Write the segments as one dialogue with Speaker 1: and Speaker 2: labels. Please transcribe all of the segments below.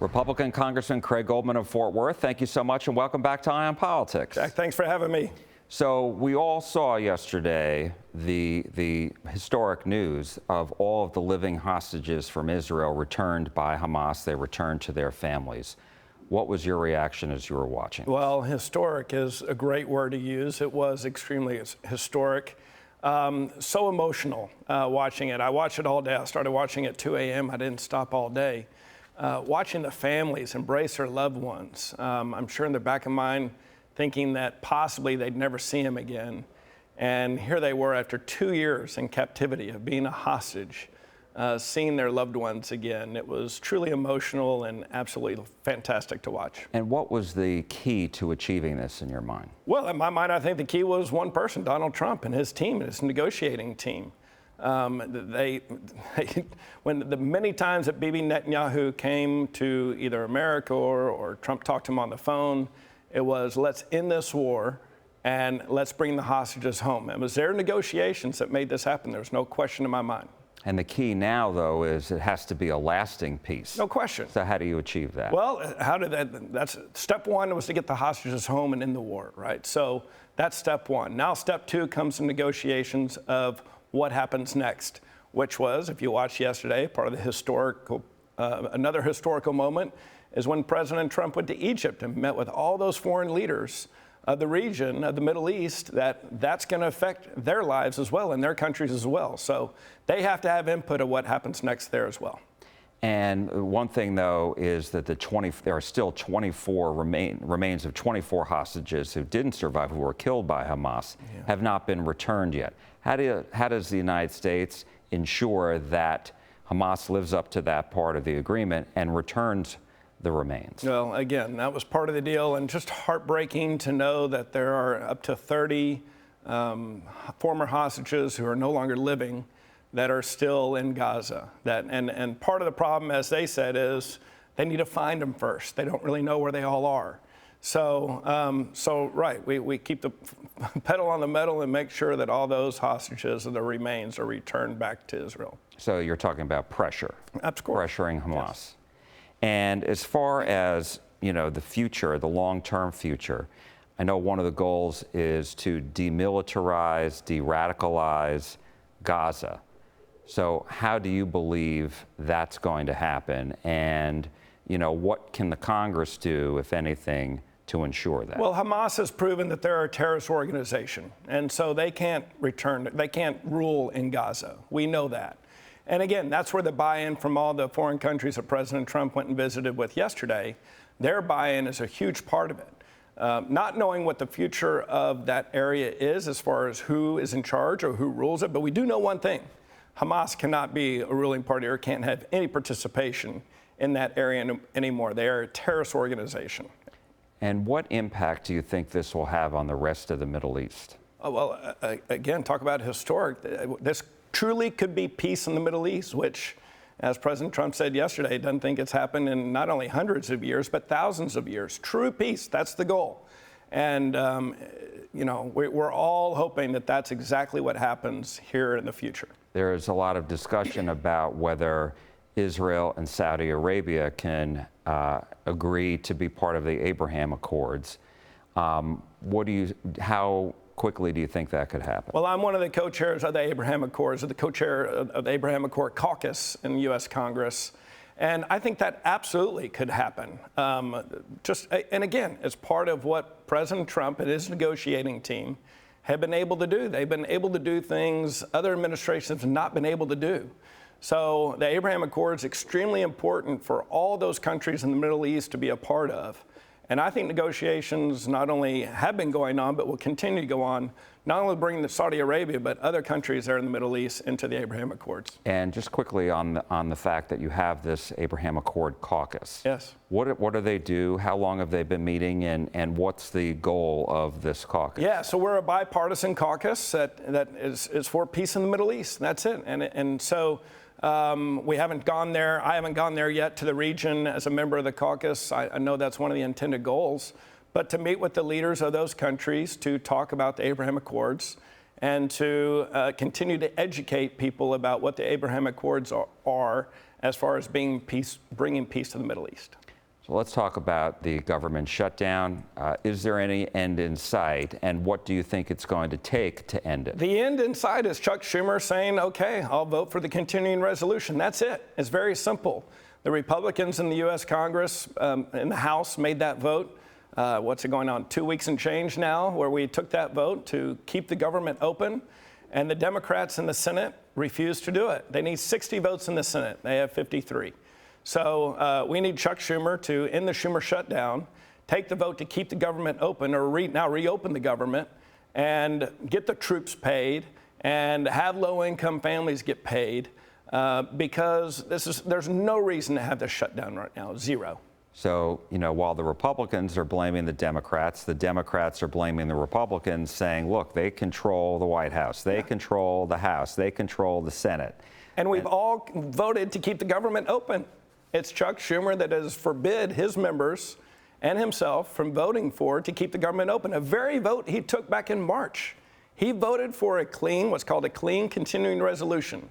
Speaker 1: Republican Congressman Craig Goldman of Fort Worth, thank you so much and welcome back to Eye on Politics.
Speaker 2: Jack, thanks for having me.
Speaker 1: So we all saw yesterday the historic news of all of the living hostages from Israel returned by Hamas. They returned to their families. What was your reaction as you were watching?
Speaker 2: Well, historic is a great word to use. It was extremely historic. So emotional watching it. I watched it all day. I started watching at 2 a.m. I didn't stop all day. Watching the families embrace their loved ones. I'm sure in the back of mind thinking that possibly they'd never see him again. And here they were after 2 years in captivity of being a hostage, seeing their loved ones again. It was truly emotional and absolutely fantastic to watch.
Speaker 1: And what was the key to achieving this in your mind?
Speaker 2: Well, in my mind, I think the key was one person, Donald Trump and his team, his negotiating team. When the many times that Bibi Netanyahu came to either America or Trump talked to him on the phone, it was, let's end this war and let's bring the hostages home. It was their negotiations that made this happen. There's no question in my mind.
Speaker 1: And the key now, though, is it has to be a lasting peace.
Speaker 2: No question.
Speaker 1: So how do you achieve that?
Speaker 2: Well, that's step one was to get the hostages home and end the war, right? So that's step one. Now step two comes to negotiations of what happens next, which was, if you watched yesterday, part of the historical, another historical moment is when President Trump went to Egypt and met with all those foreign leaders of the region, of the Middle East, that's going to affect their lives as well and their countries as well. So they have to have input of what happens next there as well.
Speaker 1: And one thing, though, is that there are still 24 remains of 24 hostages who didn't survive, who were killed by Hamas, have not been returned yet. How does the United States ensure that Hamas lives up to that part of the agreement and returns the remains?
Speaker 2: Well, again, that was part of the deal, and just heartbreaking to know that there are up to 30 former hostages who are no longer living that are still in Gaza. And part of the problem, as they said, is they need to find them first. They don't really know where they all are. So right, we keep the pedal on the metal and make sure that all those hostages and their remains are returned back to Israel.
Speaker 1: So you're talking about pressure.
Speaker 2: That's correct.
Speaker 1: Pressuring Hamas.
Speaker 2: Yes.
Speaker 1: And as far as, the future, the long-term future, I know one of the goals is to demilitarize, de-radicalize Gaza. So how do you believe that's going to happen? And, what can the Congress do, if anything, to ensure that?
Speaker 2: Well, Hamas has proven that they're a terrorist organization, and so they can't rule in Gaza. We know that. And again, that's where the buy-in from all the foreign countries that President Trump went and visited with yesterday, their buy-in is a huge part of it. Not knowing what the future of that area is as far as who is in charge or who rules it, but we do know one thing. Hamas cannot be a ruling party or can't have any participation in that area anymore. They are a terrorist organization.
Speaker 1: And what impact do you think this will have on the rest of the Middle East?
Speaker 2: Well, again, talk about historic. This truly could be peace in the Middle East, which, as President Trump said yesterday, doesn't think it's happened in not only hundreds of years, but thousands of years. True peace, that's the goal. And, we're all hoping that that's exactly what happens here in the future.
Speaker 1: There is a lot of discussion about whether Israel and Saudi Arabia can agree to be part of the Abraham Accords. How quickly do you think that could happen?
Speaker 2: Well, I'm one of the co-chairs of the Abraham Accords, or the co-chair of the Abraham Accord caucus in the U.S. Congress. And I think that absolutely could happen. And again, it's part of what President Trump and his negotiating team have been able to do. They've been able to do things other administrations have not been able to do. So the Abraham Accord is extremely important for all those countries in the Middle East to be a part of. And I think negotiations not only have been going on, but will continue to go on, not only bringing the Saudi Arabia, but other countries there in the Middle East into the Abraham Accords.
Speaker 1: And just quickly on the fact that you have this Abraham Accord caucus.
Speaker 2: Yes.
Speaker 1: What do they do? How long have they been meeting? And what's the goal of this caucus?
Speaker 2: Yeah, so we're a bipartisan caucus that is for peace in the Middle East. That's it. And so we haven't gone there. I haven't gone there yet to the region as a member of the caucus. I know that's one of the intended goals. But to meet with the leaders of those countries to talk about the Abraham Accords and to continue to educate people about what the Abraham Accords are as far as bringing peace to the Middle East.
Speaker 1: So let's talk about the government shutdown. Is there any end in sight, and what do you think it's going to take to end it?
Speaker 2: The end in sight is Chuck Schumer saying, okay, I'll vote for the continuing resolution. That's it. It's very simple. The Republicans in the U.S. Congress, in the House, made that vote. What's it going on, 2 weeks and change now, where we took that vote to keep the government open, and the Democrats in the Senate refused to do it. They need 60 votes in the Senate. They have 53. So we need Chuck Schumer to end the Schumer shutdown, take the vote to keep the government open, or now reopen the government, and get the troops paid, and have low-income families get paid, because there's no reason to have this shutdown right now, zero.
Speaker 1: So, while the Republicans are blaming the Democrats are blaming the Republicans, saying, look, they control the White House, they control the House, they control the Senate.
Speaker 2: And we've all voted to keep the government open. It's Chuck Schumer that has forbid his members and himself from voting to keep the government open. A very vote he took back in March. He voted for what's called a clean continuing resolution.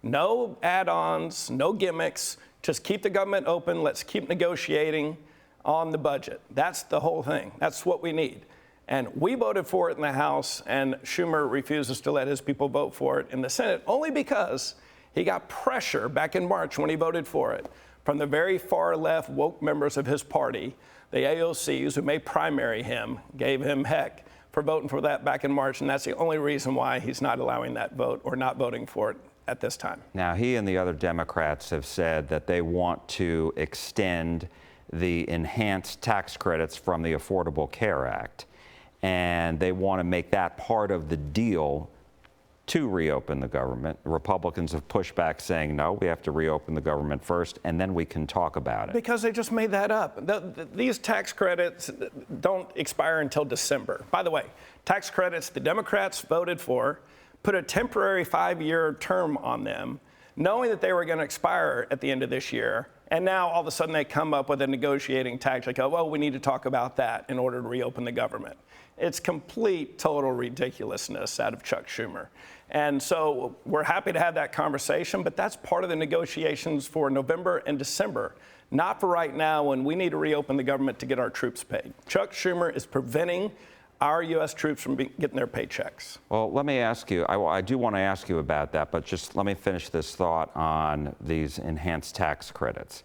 Speaker 2: No add-ons, no gimmicks, just keep the government open. Let's keep negotiating on the budget. That's the whole thing. That's what we need. And we voted for it in the House, and Schumer refuses to let his people vote for it in the Senate, only because he got pressure back in March when he voted for it from the very far left woke members of his party. The AOCs, who may primary him, gave him heck for voting for that back in March, and that's the only reason why he's not allowing that vote or not voting for it at this time.
Speaker 1: Now, he and the other Democrats have said that they want to extend the enhanced tax credits from the Affordable Care Act, and they want to make that part of the deal to reopen the government. The Republicans have pushed back, saying, no, we have to reopen the government first, and then we can talk about it.
Speaker 2: Because they just made that up. These tax credits don't expire until December. By the way, tax credits the Democrats voted for put a temporary 5-year term on them, knowing that they were going to expire at the end of this year. And now all of a sudden they come up with a negotiating tactic of, well, we need to talk about that in order to reopen the government. It's complete, total ridiculousness out of Chuck Schumer. And so we're happy to have that conversation, but that's part of the negotiations for November and December, not for right now when we need to reopen the government to get our troops paid. Chuck Schumer is preventing our U.S. troops from getting their paychecks.
Speaker 1: Well, let me ask you, I do want to ask you about that, but just let me finish this thought on these enhanced tax credits.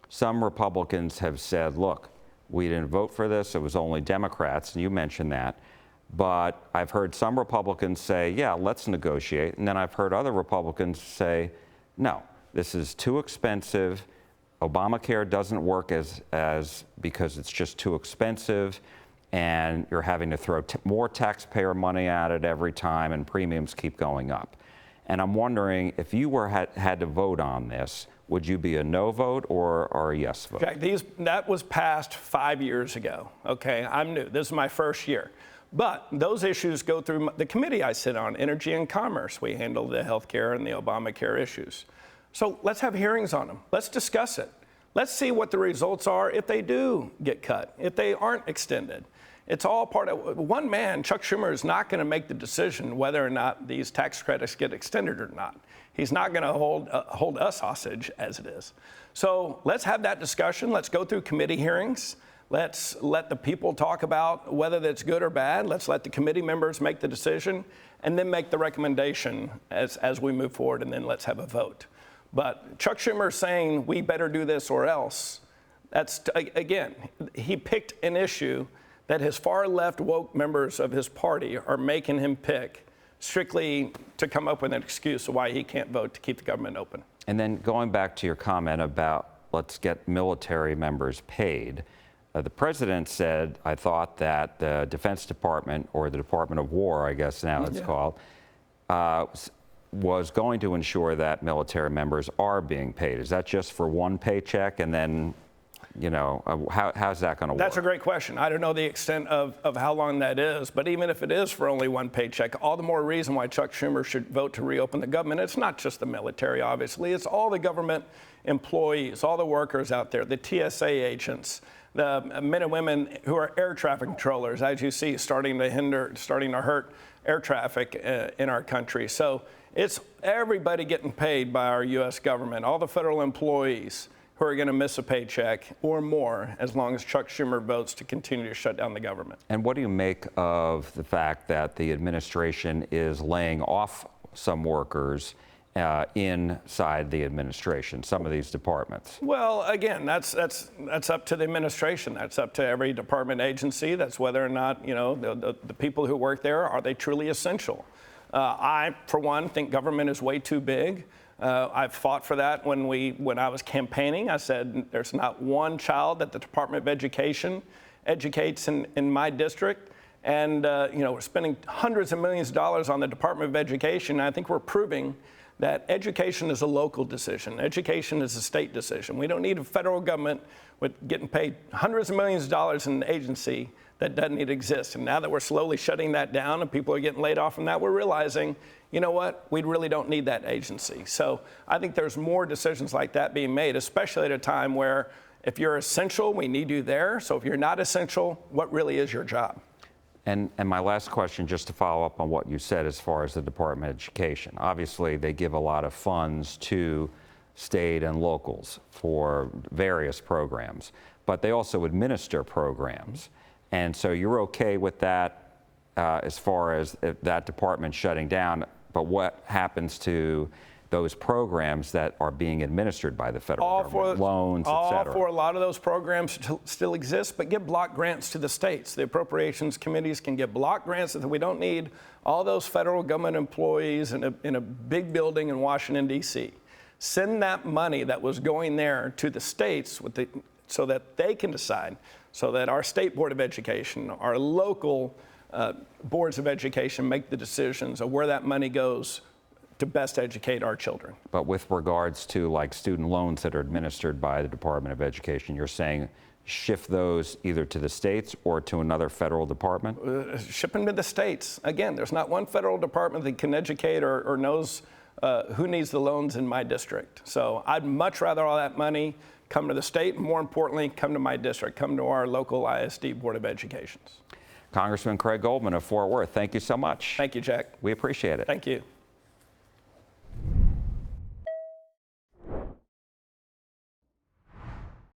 Speaker 1: Some Republicans have said, look, we didn't vote for this, it was only Democrats, and you mentioned that. But I've heard some Republicans say, yeah, let's negotiate. And then I've heard other Republicans say, no, this is too expensive. Obamacare doesn't work because it's just too expensive. And you're having to throw more taxpayer money at it every time, and premiums keep going up. And I'm wondering, if you had to vote on this, would you be a no vote or a yes vote?
Speaker 2: Jack, that was passed 5 years ago. Okay, I'm new. This is my first year. But those issues go through the committee I sit on, Energy and Commerce. We handle the health care and the Obamacare issues. So let's have hearings on them. Let's discuss it. Let's see what the results are if they do get cut, if they aren't extended. It's all part of one man. Chuck Schumer is not going to make the decision whether or not these tax credits get extended or not. He's not going to hold us hostage as it is. So let's have that discussion. Let's go through committee hearings. Let's let the people talk about whether that's good or bad. Let's let the committee members make the decision and then make the recommendation as we move forward, and then let's have a vote. But Chuck Schumer saying we better do this or else, that's, again, he picked an issue that his far left woke members of his party are making him pick strictly to come up with an excuse of why he can't vote to keep the government open.
Speaker 1: And then going back to your comment about let's get military members paid, the president said, I thought that the Defense Department, or the Department of War, I guess now it's called, was going to ensure that military members are being paid. Is that just for one paycheck, and then, how's that going to work?
Speaker 2: That's a great question. I don't know the extent of how long that is, but even if it is for only one paycheck, all the more reason why Chuck Schumer should vote to reopen the government. It's not just the military, obviously. It's all the government employees, all the workers out there, the TSA agents, the men and women who are air traffic controllers, as you see, starting to hurt air traffic in our country. So it's everybody getting paid by our U.S. government, all the federal employees. who are going to miss a paycheck or more as long as Chuck Schumer votes to continue to shut down the government.
Speaker 1: And what do you make of the fact that the administration is laying off some workers inside the administration, some of these departments?
Speaker 2: Well, again, that's up to the administration. That's up to every department agency. That's whether or not, the people who work there, are they truly essential? I, for one, think government is way too big. I've fought for that when I was campaigning. I said there's not one child that the Department of Education educates in my district. And, we're spending hundreds of millions of dollars on the Department of Education. And I think we're proving that education is a local decision. Education is a state decision. We don't need a federal government with getting paid hundreds of millions of dollars in an agency that doesn't need to exist. And now that we're slowly shutting that down and people are getting laid off from that, we're realizing, you know what, we really don't need that agency. So I think there's more decisions like that being made, especially at a time where if you're essential, we need you there. So if you're not essential, what really is your job?
Speaker 1: And my last question, just to follow up on what you said as far as the Department of Education. Obviously, they give a lot of funds to state and locals for various programs, but they also administer programs. And so you're okay with that as far as that department shutting down, but what happens to those programs that are being administered by the federal government, loans, et cetera?
Speaker 2: All for a lot of those programs still exist, but give block grants to the states. The appropriations committees can give block grants that we don't need all those federal government employees in a big building in Washington, D.C. Send that money that was going there to the states so that they can decide, so that our state board of education, our local boards of education make the decisions of where that money goes to best educate our children.
Speaker 1: But with regards to like student loans that are administered by the Department of Education, you're saying shift those either to the states or to another federal department?
Speaker 2: Ship them to the states. Again, there's not one federal department that can educate or knows who needs the loans in my district. So I'd much rather all that money come to the state, and more importantly, come to my district, come to our local ISD Board of Educations.
Speaker 1: Congressman Craig Goldman of Fort Worth, thank you so much.
Speaker 2: Thank you, Jack.
Speaker 1: We appreciate it.
Speaker 2: Thank you.